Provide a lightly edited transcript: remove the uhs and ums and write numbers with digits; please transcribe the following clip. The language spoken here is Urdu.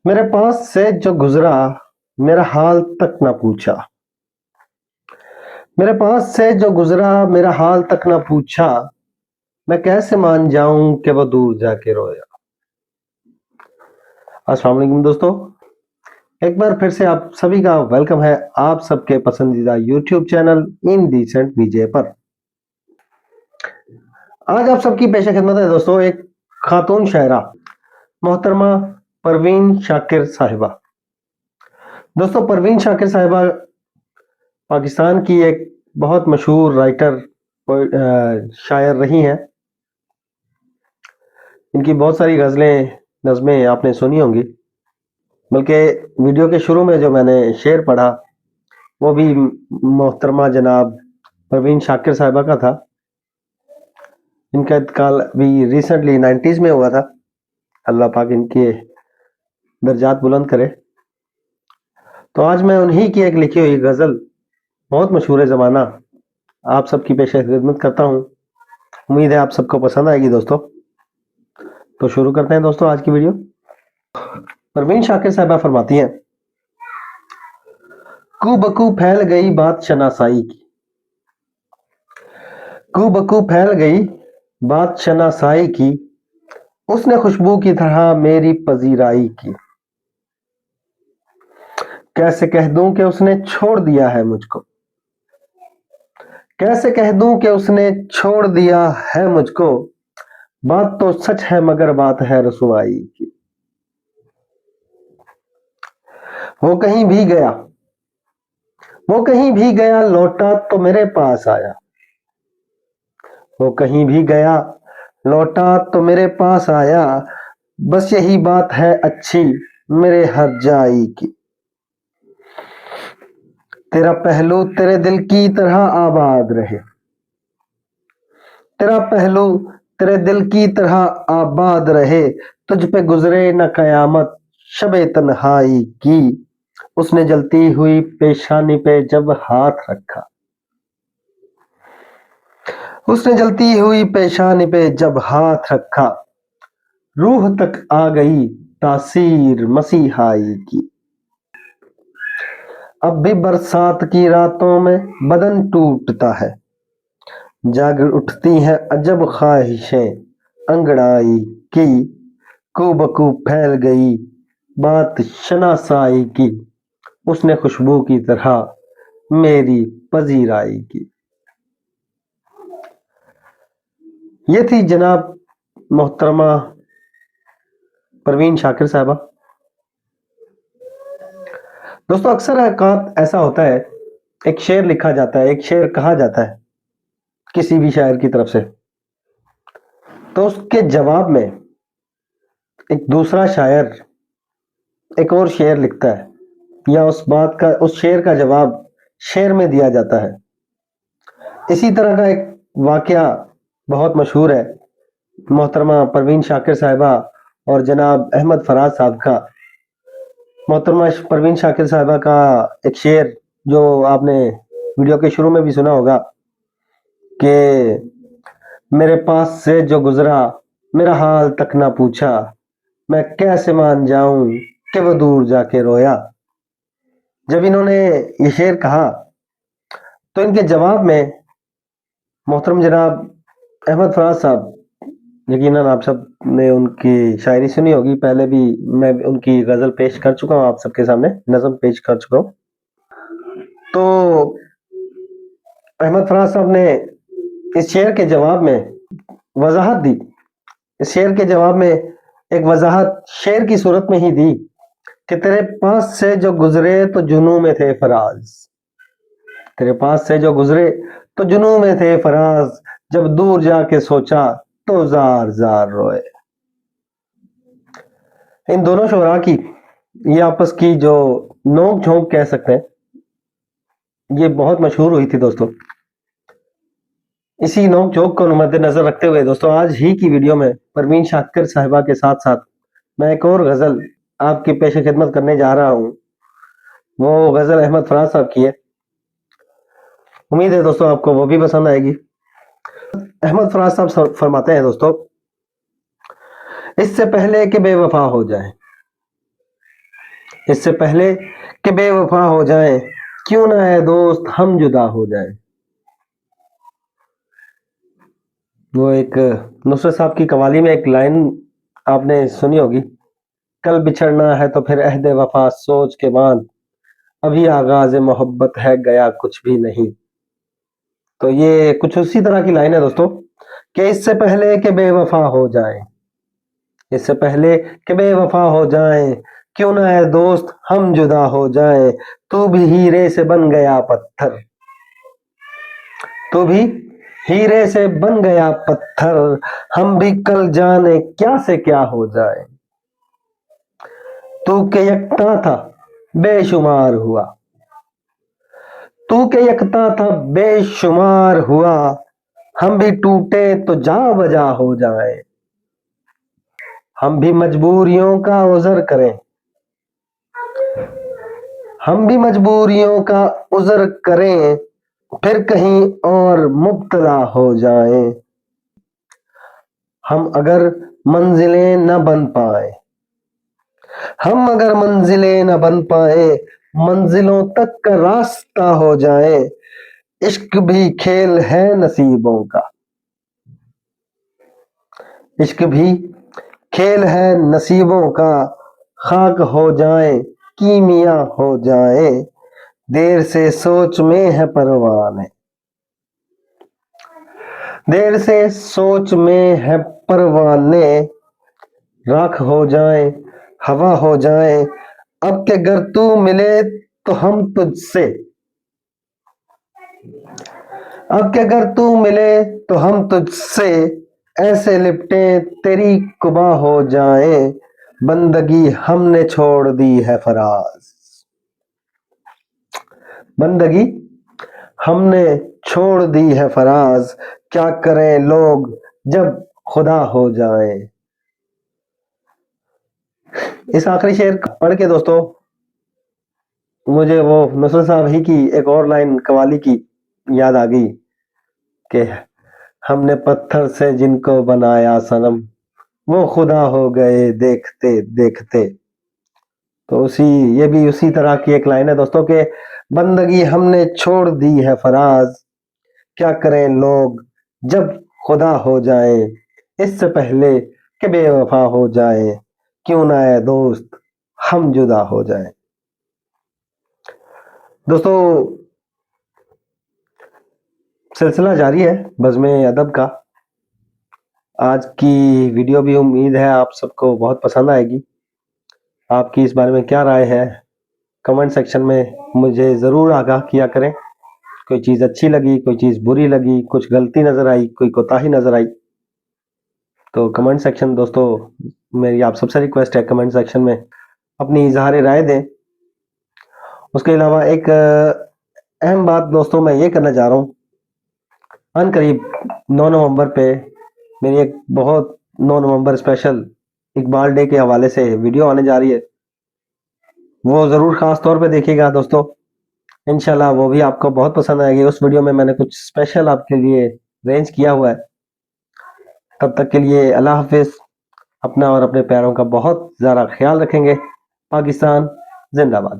میرے پاس سے جو گزرا میرا حال تک نہ پوچھا. میرے پاس سے جو گزرا میرا حال تک نہ پوچھا. میں کیسے مان جاؤں کہ وہ دور جا کے رویا. السلام علیکم دوستو، ایک بار پھر سے آپ سبھی کا ویلکم ہے آپ سب کے پسندیدہ یوٹیوب چینل ان ڈیسنٹ وی جے پر. آج آپ سب کی پیش خدمت ہے دوستو ایک خاتون شاعرہ محترمہ پروین شاکر صاحبہ. دوستو پروین شاکر صاحبہ پاکستان کی ایک بہت مشہور رائٹر شاعر رہی ہیں. ان کی بہت ساری غزلیں نظمیں آپ نے سنی ہوں گی، بلکہ ویڈیو کے شروع میں جو میں نے شعر پڑھا وہ بھی محترمہ جناب پروین شاکر صاحبہ کا تھا. ان کا انتقال بھی ریسنٹلی 90s میں ہوا تھا. اللہ پاک ان کے درجات بلند کرے. تو آج میں انہی کی ایک لکھی ہوئی غزل بہت مشہور زمانہ آپ سب کی پیش خدمت کرتا ہوں. امید ہے آپ سب کو پسند آئے گی دوستو. تو شروع کرتے ہیں دوستو آج کی ویڈیو. پروین شاکر صاحبہ فرماتی ہیں، کو بکو پھیل گئی بات شناسائی کی. کو بکو پھیل گئی بات شناسائی کی، اس نے خوشبو کی طرح میری پذیرائی کی. کیسے کہہ دوں کہ اس نے چھوڑ دیا ہے مجھ کو. کیسے کہہ دوں کہ اس نے چھوڑ دیا ہے مجھ کو. بات تو سچ ہے مگر بات ہے رسوائی کی. وہ کہیں بھی گیا وہ کہیں بھی گیا لوٹا تو میرے پاس آیا. وہ کہیں بھی گیا لوٹا تو میرے پاس آیا. بس یہی بات ہے اچھی میرے ہر جائی کی. تیرا پہلو تیرے دل کی طرح آباد رہے. تیرا پہلو تیرے دل کی طرح آباد رہے. تجھ پہ گزرے نہ قیامت شب تنہائی کی. اس نے جلتی ہوئی پیشانی پہ جب ہاتھ رکھا. اس نے جلتی ہوئی پیشانی پہ جب ہاتھ رکھا. روح تک آ گئی تاثیر مسیحائی کی. اب بھی برسات کی راتوں میں بدن ٹوٹتا ہے. جاگ اٹھتی ہیں عجب خواہشیں انگڑائی کی. کو بکو پھیل گئی بات شناسائی کی. اس نے خوشبو کی طرح میری پذیرائی کی. یہ تھی جناب محترمہ پروین شاکر صاحبہ. دوستو اکثر اوقات ایسا ہوتا ہے، ایک شعر لکھا جاتا ہے، ایک شعر کہا جاتا ہے کسی بھی شاعر کی طرف سے، تو اس کے جواب میں ایک دوسرا شاعر ایک اور شعر لکھتا ہے، یا اس شعر کا جواب شعر میں دیا جاتا ہے. اسی طرح کا ایک واقعہ بہت مشہور ہے محترمہ پروین شاکر صاحبہ اور جناب احمد فراز صاحب کا. محترمہ پروین شاکر صاحبہ کا ایک شعر جو آپ نے ویڈیو کے شروع میں بھی سنا ہوگا کہ میرے پاس سے جو گزرا میرا حال تک نہ پوچھا. میں کیسے مان جاؤں کہ وہ دور جا کے رویا. جب انہوں نے یہ شعر کہا تو ان کے جواب میں محترم جناب احمد فراز صاحب، یقیناً آپ سب نے ان کی شاعری سنی ہوگی، پہلے بھی میں ان کی غزل پیش کر چکا ہوں آپ سب کے سامنے، نظم پیش کر چکا ہوں. تو احمد فراز صاحب نے اس شعر کے جواب میں وضاحت دی. اس شعر کے جواب میں ایک وضاحت شعر کی صورت میں ہی دی کہ تیرے پاس سے جو گزرے تو جنوں میں تھے فراز. تیرے پاس سے جو گزرے تو جنوں میں تھے فراز. جب دور جا کے سوچا تو زار زار روئے. ان دونوں شعراء کی یہ آپس کی جو نوک جھونک کہہ سکتے ہیں، یہ بہت مشہور ہوئی تھی دوستو. اسی نوک جھونک کو مد نظر رکھتے ہوئے دوستو آج ہی کی ویڈیو میں پروین شاکر صاحبہ کے ساتھ ساتھ میں ایک اور غزل آپ کی پیش خدمت کرنے جا رہا ہوں. وہ غزل احمد فراز صاحب کی ہے. امید ہے دوستو آپ کو وہ بھی پسند آئے گی. احمد فراز صاحب فرماتے ہیں دوستو، اس سے پہلے کہ بے وفا ہو جائیں اس سے پہلے کہ بے وفا ہو جائیں کیوں نہ ہے دوست ہم جدا ہو جائیں. وہ ایک نصرت صاحب کی قوالی میں ایک لائن آپ نے سنی ہوگی، کل بچھڑنا ہے تو پھر عہد وفا سوچ کے باندھ، ابھی آغاز محبت ہے گیا کچھ بھی نہیں. تو یہ کچھ اسی طرح کی لائن ہے دوستو کہ اس سے پہلے کہ بے وفا ہو جائیں، اس سے پہلے کہ بے وفا ہو جائیں کیوں نہ ہے دوست ہم جدا ہو جائیں. تو بھی ہیرے سے بن گیا پتھر، تو بھی ہیرے سے بن گیا پتھر، ہم بھی کل جانے کیا سے کیا ہو جائے. تو کہ یکتا تھا بے شمار ہوا، تو کہ یکتا تھا بے شمار ہوا، ہم بھی ٹوٹے تو جا بجا ہو جائیں. ہم بھی مجبوریوں کا عذر کریں، ہم بھی مجبوریوں کا عذر کریں، پھر کہیں اور مبتلا ہو جائیں. ہم اگر منزلیں نہ بن پائیں، ہم اگر منزلیں نہ بن پائیں، منزلوں تک کا راستہ ہو جائیں. عشق بھی کھیل ہے نصیبوں کا، عشق بھی کھیل ہے نصیبوں کا، خاک ہو جائیں کیمیا ہو جائیں. دیر سے سوچ میں ہے پروانے، دیر سے سوچ میں ہے پروانے، راکھ ہو جائیں ہوا ہو جائیں. اب کہ گر تو ملے تو ہم تجھ سے، اب کہ گر تو ملے تو ہم تجھ سے، ایسے لپٹیں تیری قبا ہو جائیں. بندگی ہم نے چھوڑ دی ہے فراز، بندگی ہم نے چھوڑ دی ہے فراز، کیا کریں لوگ جب خدا ہو جائیں. اس آخری شعر پڑھ کے دوستو مجھے وہ نصرت صاحب ہی کی ایک اور لائن قوالی کی یاد آ گئی کہ ہم نے پتھر سے جن کو بنایا صنم، وہ خدا ہو گئے دیکھتے دیکھتے. تو یہ بھی اسی طرح کی ایک لائن ہے دوستو کہ بندگی ہم نے چھوڑ دی ہے فراز، کیا کریں لوگ جب خدا ہو جائیں. اس سے پہلے کہ بے وفا ہو جائیں کیوں نہ ہے دوست ہم جدا ہو جائیں. دوستو سلسلہ جاری ہے بزم ادب کا. آج کی ویڈیو بھی امید ہے آپ سب کو بہت پسند آئے گی. آپ کی اس بارے میں کیا رائے ہے کمنٹ سیکشن میں مجھے ضرور آگاہ کیا کریں. کوئی چیز اچھی لگی، کوئی چیز بری لگی، کچھ غلطی نظر آئی، کوئی کوتاہی نظر آئی تو کمنٹ سیکشن دوستو میری آپ سب سے ریکویسٹ ہے کمنٹ سیکشن میں اپنی اظہار رائے دیں. اس کے علاوہ ایک اہم بات دوستوں میں یہ کرنا چاہ رہا ہوں، ان قریب 9 نومبر پہ میری ایک بہت 9 نومبر اسپیشل اقبال ڈے کے حوالے سے ویڈیو آنے جا رہی ہے، وہ ضرور خاص طور پہ دیکھیے گا دوستو. انشاءاللہ وہ بھی آپ کو بہت پسند آئے گی. اس ویڈیو میں میں نے کچھ اسپیشل آپ کے لیے رینج کیا ہوا ہے. تب تک کے لیے اللہ حافظ. اپنا اور اپنے پیاروں کا بہت زیادہ خیال رکھیں گے. پاکستان زندہ باد.